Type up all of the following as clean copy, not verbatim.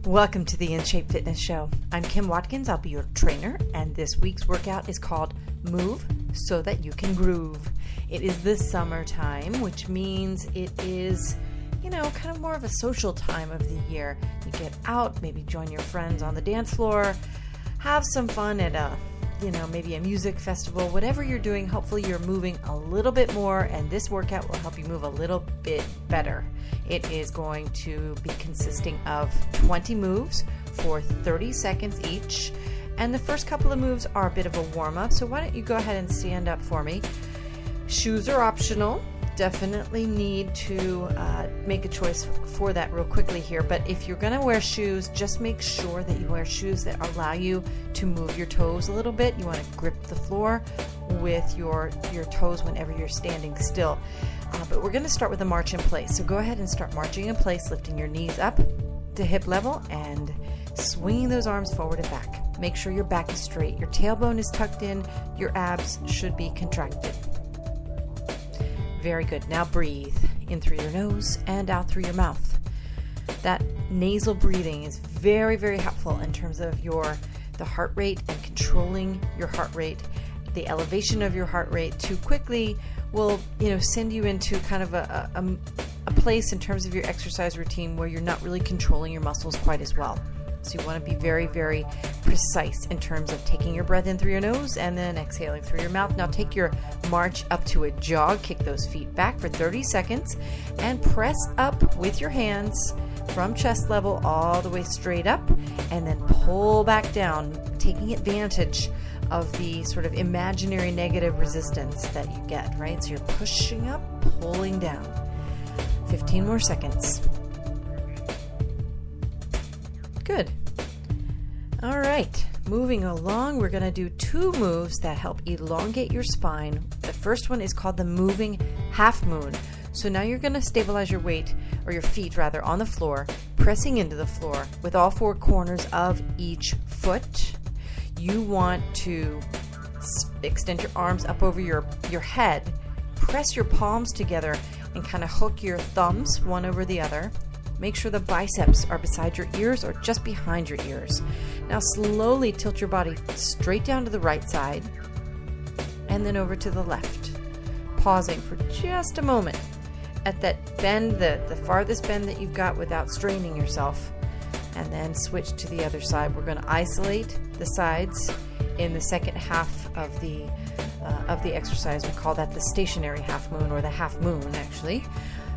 Welcome to the In Shape Fitness Show. I'm Kim Watkins. I'll be your trainer, and this week's workout is called Move So That You Can Groove. It is the summertime, which means it is, kind of more of a social time of the year. You get out, maybe join your friends on the dance floor, have some fun at maybe a music festival, whatever you're doing. Hopefully you're moving a little bit more, and this workout will help you move a little bit better. It is going to be consisting of 20 moves for 30 seconds each, and the first couple of moves are a bit of a warm-up, so why don't you go ahead and stand up for me. Shoes are optional. Definitely need to make a choice for that real quickly here, but if you're going to wear shoes, just make sure that you wear shoes that allow you to move your toes a little bit. You want to grip the floor with your toes whenever you're standing still. But we're going to start with a march in place, so go ahead and start marching in place, lifting your knees up to hip level and swinging those arms forward and back. Make sure your back is straight, your tailbone is tucked in, your abs should be contracted. Very good. Now breathe in through your nose and out through your mouth. That nasal breathing is very, very helpful in terms of the heart rate and controlling your heart rate. The elevation of your heart rate too quickly will, send you into kind of a place in terms of your exercise routine where you're not really controlling your muscles quite as well. So you want to be very, very precise in terms of taking your breath in through your nose and then exhaling through your mouth. Now take your march up to a jog. Kick those feet back for 30 seconds and press up with your hands from chest level all the way straight up, and then pull back down, taking advantage of the sort of imaginary negative resistance that you get, right? So you're pushing up, pulling down. 15 more seconds. Good. All right, moving along, we're going to do two moves that help elongate your spine. The first one is called the moving half moon. So now you're going to stabilize your weight, or your feet rather, on the floor, pressing into the floor with all four corners of each foot. You want to extend your arms up over your head, press your palms together, and kind of hook your thumbs one over the other. Make sure the biceps are beside your ears or just behind your ears. Now slowly tilt your body straight down to the right side and then over to the left. Pausing for just a moment at that bend, the farthest bend that you've got without straining yourself. And then switch to the other side. We're going to isolate the sides in the second half of the exercise. We call that the stationary half moon, or the half moon actually.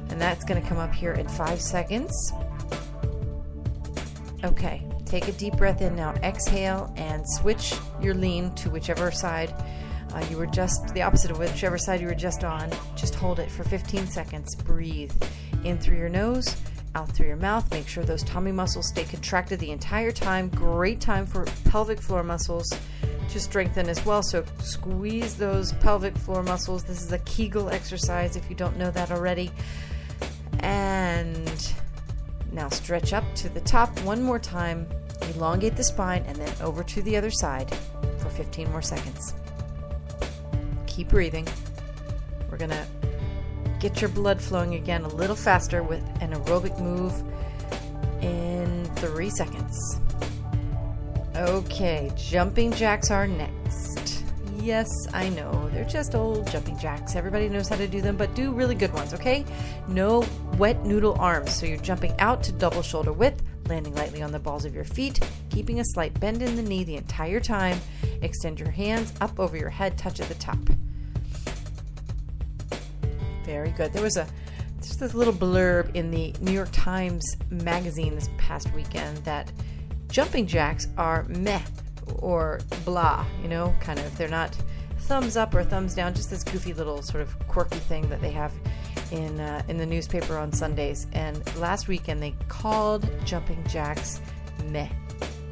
And that's going to come up here in 5 seconds. Okay, take a deep breath in now. Exhale and switch your lean to whichever side you were just, the opposite of whichever side you were just on. Just hold it for 15 seconds. Breathe in through your nose, out through your mouth. Make sure those tummy muscles stay contracted the entire time. Great time for pelvic floor muscles to strengthen as well. So squeeze those pelvic floor muscles. This is a Kegel exercise if you don't know that already. And now stretch up to the top one more time, elongate the spine, and then over to the other side for 15 more seconds. Keep breathing. We're going to get your blood flowing again a little faster with an aerobic move in 3 seconds. Okay, jumping jacks are next. Yes, I know, they're just old jumping jacks. Everybody knows how to do them, but do really good ones, okay? No wet noodle arms, so you're jumping out to double shoulder width, landing lightly on the balls of your feet, keeping a slight bend in the knee the entire time. Extend your hands up over your head, touch at the top. Very good. There was just this little blurb in the New York Times magazine this past weekend that jumping jacks are meh or blah, kind of. They're not thumbs up or thumbs down, just this goofy little sort of quirky thing that they have in the newspaper on Sundays. And last weekend they called jumping jacks meh.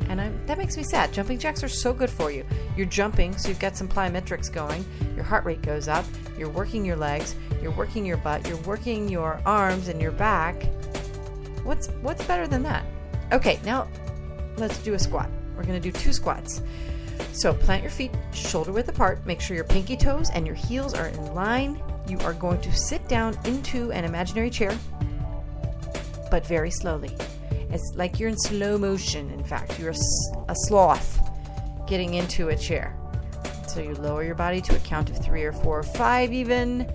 And that makes me sad. Jumping jacks are so good for you. You're jumping, so you've got some plyometrics going. Your heart rate goes up. You're working your legs. You're working your butt. You're working your arms and your back. What's better than that? Okay, now let's do a squat. We're going to do 2 squats. So plant your feet shoulder width apart. Make sure your pinky toes and your heels are in line. You are going to sit down into an imaginary chair, but very slowly. It's like you're in slow motion. In fact, you're a sloth getting into a chair. So you lower your body to a count of 3 or 4 or 5 even.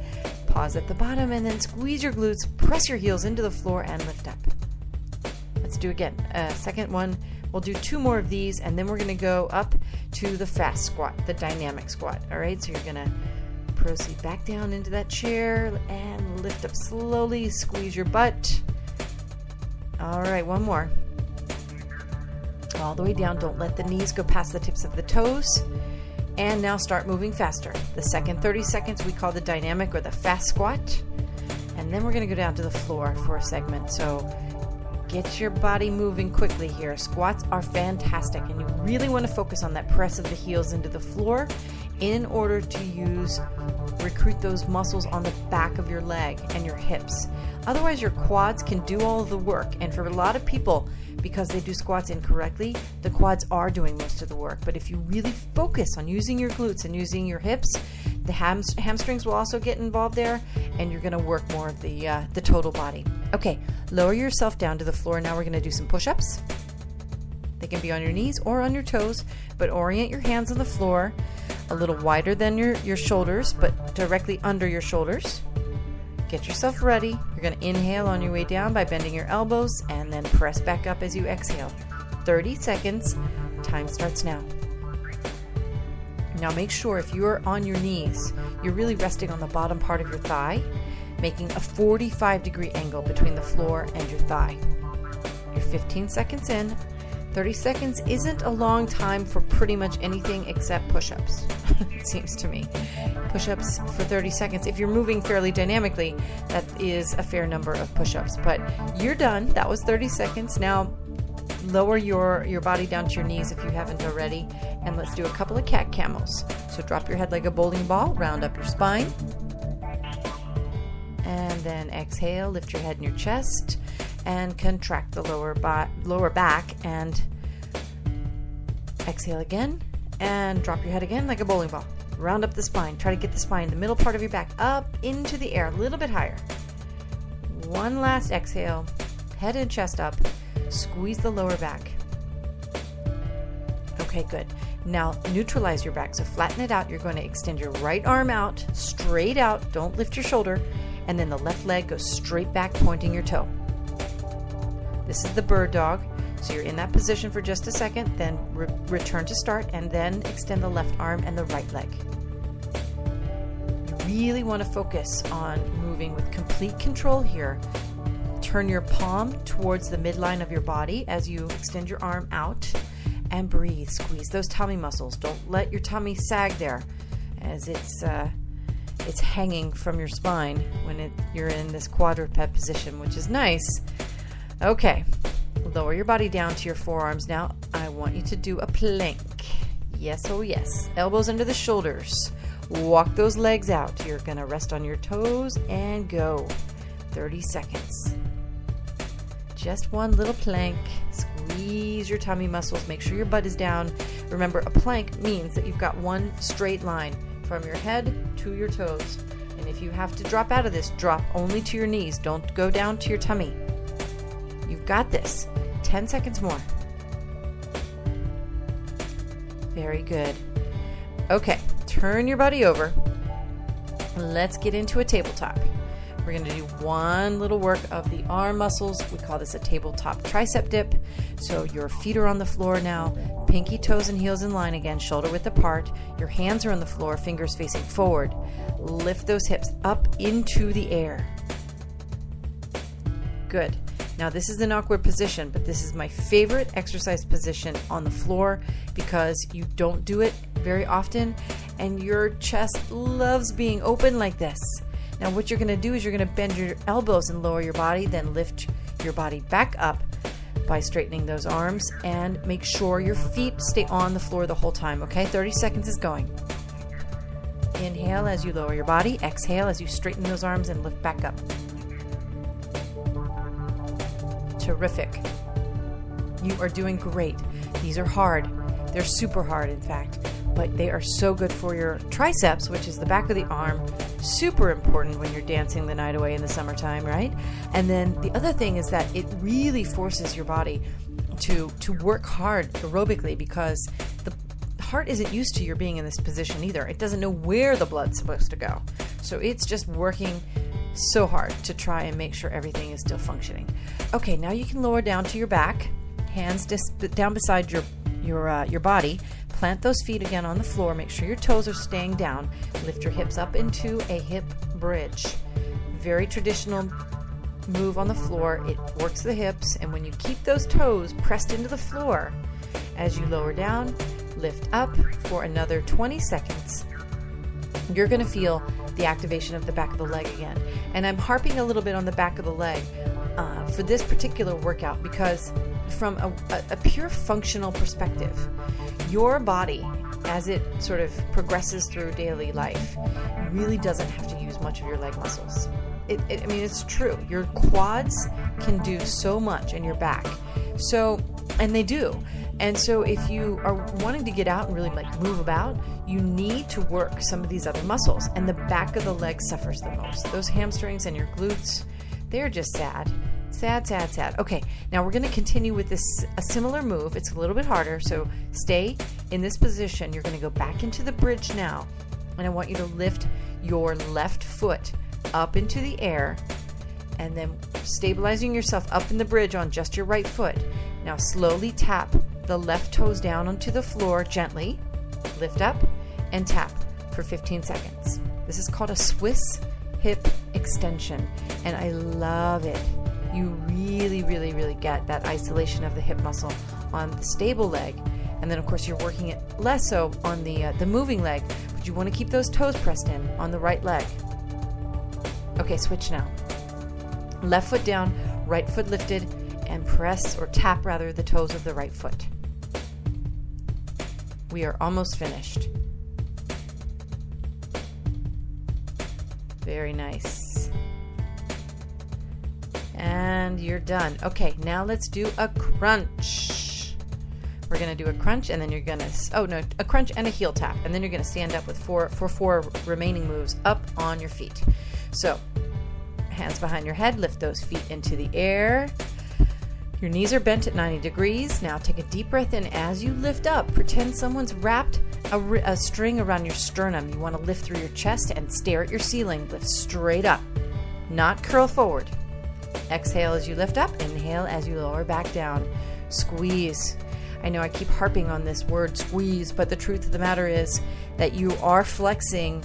Pause at the bottom and then squeeze your glutes, press your heels into the floor and lift up. Let's do again. Second one, we'll do 2 more of these and then we're going to go up to the fast squat, the dynamic squat. All right, so you're going to proceed back down into that chair and lift up slowly, squeeze your butt. All right, one more. All the way down, don't let the knees go past the tips of the toes. And now start moving faster. The second 30 seconds we call the dynamic or the fast squat. And then we're going to go down to the floor for a segment. So get your body moving quickly here. Squats are fantastic, and you really want to focus on that press of the heels into the floor in order to recruit those muscles on the back of your leg and your hips. Otherwise, your quads can do all of the work. And for a lot of people, because they do squats incorrectly, the quads are doing most of the work. But if you really focus on using your glutes and using your hips, the hamstrings will also get involved there, and you're going to work more of the total body. Okay, lower yourself down to the floor. Now we're going to do some push-ups. They can be on your knees or on your toes, but orient your hands on the floor a little wider than your shoulders, but directly under your shoulders. Get yourself ready. You're going to inhale on your way down by bending your elbows and then press back up as you exhale. 30 seconds. Time starts now. Now make sure if you're on your knees, you're really resting on the bottom part of your thigh, making a 45-degree angle between the floor and your thigh. You're 15 seconds in. 30 seconds isn't a long time for pretty much anything except push-ups, it seems to me. Push-ups for 30 seconds. If you're moving fairly dynamically, that is a fair number of push-ups. But you're done. That was 30 seconds. Now lower your body down to your knees if you haven't already, and let's do a couple of cat camels. So drop your head like a bowling ball, round up your spine, and then exhale, lift your head and your chest, and contract the lower back, and exhale again, and drop your head again like a bowling ball. Round up the spine. Try to get the spine, the middle part of your back, up into the air, a little bit higher. One last exhale, head and chest up, squeeze the lower back. Okay, good. Now neutralize your back, so flatten it out. You're going to extend your right arm out, straight out, don't lift your shoulder, and then the left leg goes straight back, pointing your toe. This is the bird dog. So you're in that position for just a second, then return to start, and then extend the left arm and the right leg. You really want to focus on moving with complete control here. Turn your palm towards the midline of your body as you extend your arm out, and breathe. Squeeze those tummy muscles. Don't let your tummy sag there, as it's hanging from your spine when you're in this quadruped position, which is nice. Okay, lower your body down to your forearms. Now I want you to do a plank. Yes, oh yes. Elbows under the shoulders. Walk those legs out. You're going to rest on your toes and go. 30 seconds. Just one little plank. Squeeze your tummy muscles. Make sure your butt is down. Remember, a plank means that you've got one straight line from your head to your toes. And if you have to drop out of this, drop only to your knees. Don't go down to your tummy. You've got this. 10 seconds more. Very good. Okay, turn your body over. Let's get into a tabletop. We're going to do one little work of the arm muscles. We call this a tabletop tricep dip. So your feet are on the floor now. Pinky toes and heels in line again, shoulder width apart. Your hands are on the floor, fingers facing forward. Lift those hips up into the air. Good. Now this is an awkward position, but this is my favorite exercise position on the floor because you don't do it very often and your chest loves being open like this. Now what you're going to do is you're going to bend your elbows and lower your body, then lift your body back up by straightening those arms, and make sure your feet stay on the floor the whole time, okay? 30 seconds is going. Inhale as you lower your body, exhale as you straighten those arms and lift back up. Terrific. You are doing great. These are hard. They're super hard, in fact, but they are so good for your triceps, which is the back of the arm. Super important when you're dancing the night away in the summertime, right? And then the other thing is that it really forces your body to work hard aerobically, because the heart isn't used to your being in this position either. It doesn't know where the blood's supposed to go. So it's just working so hard to try and make sure everything is still functioning. Okay, now you can lower down to your back, hands down beside your body. Plant those feet again on the floor. Make sure your toes are staying down. Lift your hips up into a hip bridge. Very traditional move on the floor. It works the hips, and when you keep those toes pressed into the floor, as you lower down, lift up for another 20 seconds. You're going to feel the activation of the back of the leg again. And I'm harping a little bit on the back of the leg for this particular workout, because from a pure functional perspective, your body, as it sort of progresses through daily life, really doesn't have to use much of your leg muscles. I mean, it's true. Your quads can do so much, and your back. And they do. And so if you are wanting to get out and really move about, you need to work some of these other muscles. And the back of the leg suffers the most. Those hamstrings and your glutes, they're just sad. Sad, sad, sad. Okay, now we're going to continue with a similar move. It's a little bit harder, so stay in this position. You're going to go back into the bridge now. And I want you to lift your left foot up into the air, and then stabilizing yourself up in the bridge on just your right foot. Now slowly tap the left toes down onto the floor gently. Lift up and tap for 15 seconds. This is called a Swiss hip extension, and I love it. You really, really, really get that isolation of the hip muscle on the stable leg. And then, of course, you're working it less so on the moving leg, but you want to keep those toes pressed in on the right leg. Okay, switch now. Left foot down, right foot lifted, and press or tap rather the toes of the right foot. We are almost finished. Very nice. And you're done. Okay, now let's do a crunch. We're going to do a crunch, and then you're going to, a crunch and a heel tap. And then you're going to stand up with four remaining moves up on your feet. So, hands behind your head, lift those feet into the air. Your knees are bent at 90 degrees. Now take a deep breath in as you lift up. Pretend someone's wrapped a string around your sternum. You want to lift through your chest and stare at your ceiling. Lift straight up, not curl forward. Exhale as you lift up. Inhale as you lower back down. Squeeze. I know I keep harping on this word squeeze, but the truth of the matter is that you are flexing,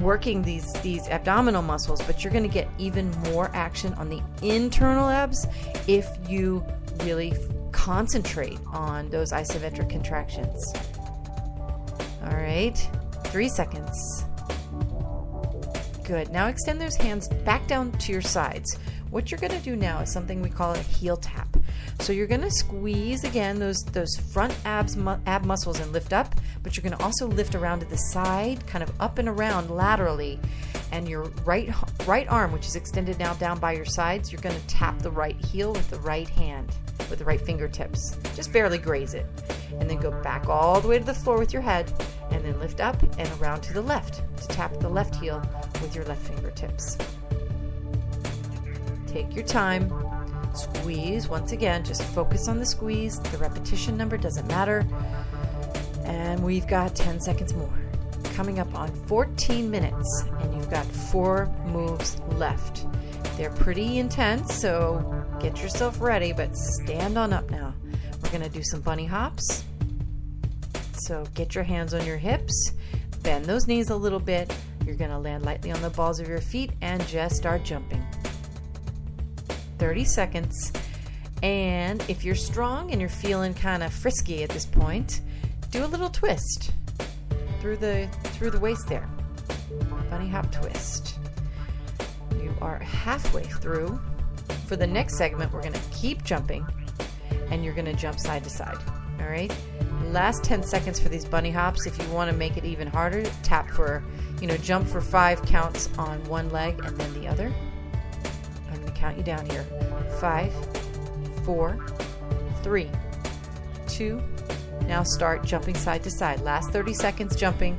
working these abdominal muscles, but you're going to get even more action on the internal abs if you really concentrate on those isometric contractions. All right, 3 seconds. Good. Now extend those hands back down to your sides. What you're going to do now is something we call a heel tap. So you're going to squeeze again those front ab muscles and lift up, but you're going to also lift around to the side, kind of up and around laterally. And your right arm, which is extended now down by your sides, you're going to tap the right heel with the right hand, with the right fingertips. Just barely graze it. And then go back all the way to the floor with your head, and then lift up and around to the left to tap the left heel with your left fingertips. Take your time. Squeeze. Once again, just focus on the squeeze. The repetition number doesn't matter. And we've got 10 seconds more. Coming up on 14 minutes, and you've got 4 moves left. They're pretty intense, so get yourself ready, but stand on up now. We're going to do some bunny hops. So get your hands on your hips. Bend those knees a little bit. You're going to land lightly on the balls of your feet and just start jumping. 30 seconds. And if you're strong and you're feeling kind of frisky at this point, do a little twist through the waist there. Bunny hop twist. You are halfway through. For the next segment, we're going to keep jumping, and you're going to jump side to side. All right? Last 10 seconds for these bunny hops. If you want to make it even harder, jump for 5 counts on one leg and then the other. I'm going to count you down here. 5, 4, 3, 2, Now start jumping side to side. Last 30 seconds jumping.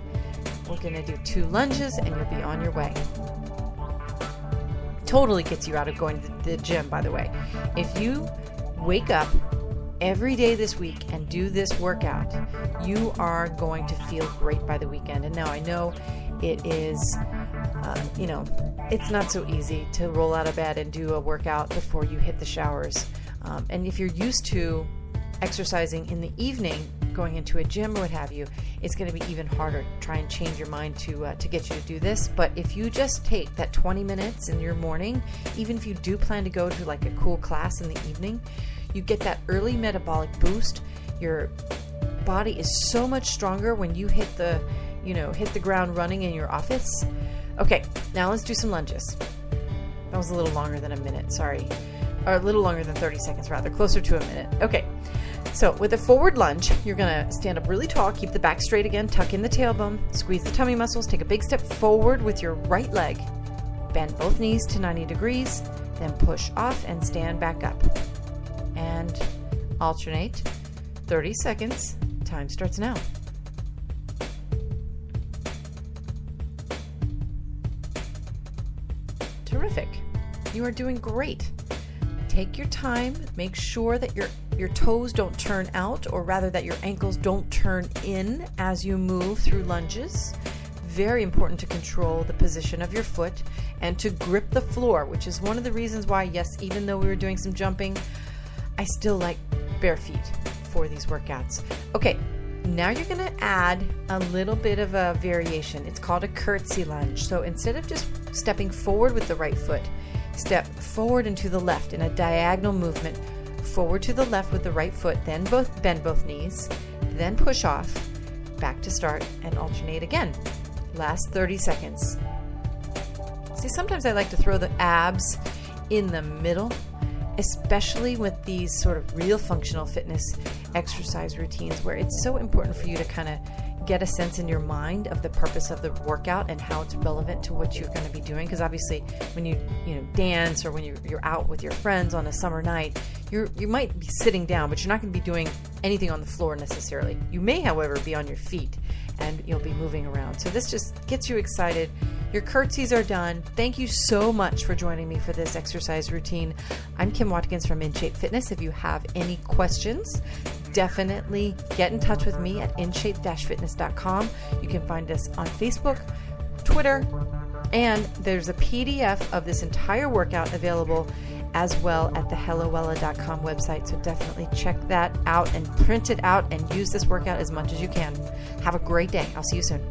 We're going to do 2 lunges and you'll be on your way. Totally gets you out of going to the gym, by the way. If you wake up every day this week and do this workout, you are going to feel great by the weekend. And now I know it is, it's not so easy to roll out of bed and do a workout before you hit the showers. And if you're used to exercising in the evening, going into a gym or what have you, it's going to be even harder to try and change your mind to get you to do this. But if you just take that 20 minutes in your morning, even if you do plan to go to like a cool class in the evening, you get that early metabolic boost. Your body is so much stronger when you hit the ground running in your office. Okay, now let's do some lunges. That was a little longer than a minute, sorry. Or a little longer than 30 seconds rather, closer to a minute. Okay, so with a forward lunge, you're gonna stand up really tall, keep the back straight again, tuck in the tailbone, squeeze the tummy muscles, take a big step forward with your right leg, bend both knees to 90 degrees, then push off and stand back up. And alternate, 30 seconds, time starts now. Terrific. You are doing great. Take your time. Make sure that your toes don't turn out, or rather that your ankles don't turn in as you move through lunges. Very important to control the position of your foot and to grip the floor, which is one of the reasons why, yes, even though we were doing some jumping, I still like bare feet for these workouts. Okay, now you're going to add a little bit of a variation. It's called a curtsy lunge. So instead of just stepping forward with the right foot, step forward and to the left in a diagonal movement. Forward to the left with the right foot, then bend both knees, then push off, back to start, and alternate again. Last 30 seconds. See, sometimes I like to throw the abs in the middle, especially with these sort of real functional fitness exercise routines where it's so important for you to kind of get a sense in your mind of the purpose of the workout and how it's relevant to what you're going to be doing. Because obviously when you dance or when you're out with your friends on a summer night, you might be sitting down, but you're not going to be doing anything on the floor necessarily. You may, however, be on your feet and you'll be moving around. So this just gets you excited. Your curtsies are done. Thank you so much for joining me for this exercise routine. I'm Kim Watkins from In Shape Fitness. If you have any questions, definitely get in touch with me at inshape-fitness.com. You can find us on Facebook, Twitter, and there's a PDF of this entire workout available as well at the hellowella.com website. So definitely check that out and print it out and use this workout as much as you can. Have a great day. I'll see you soon.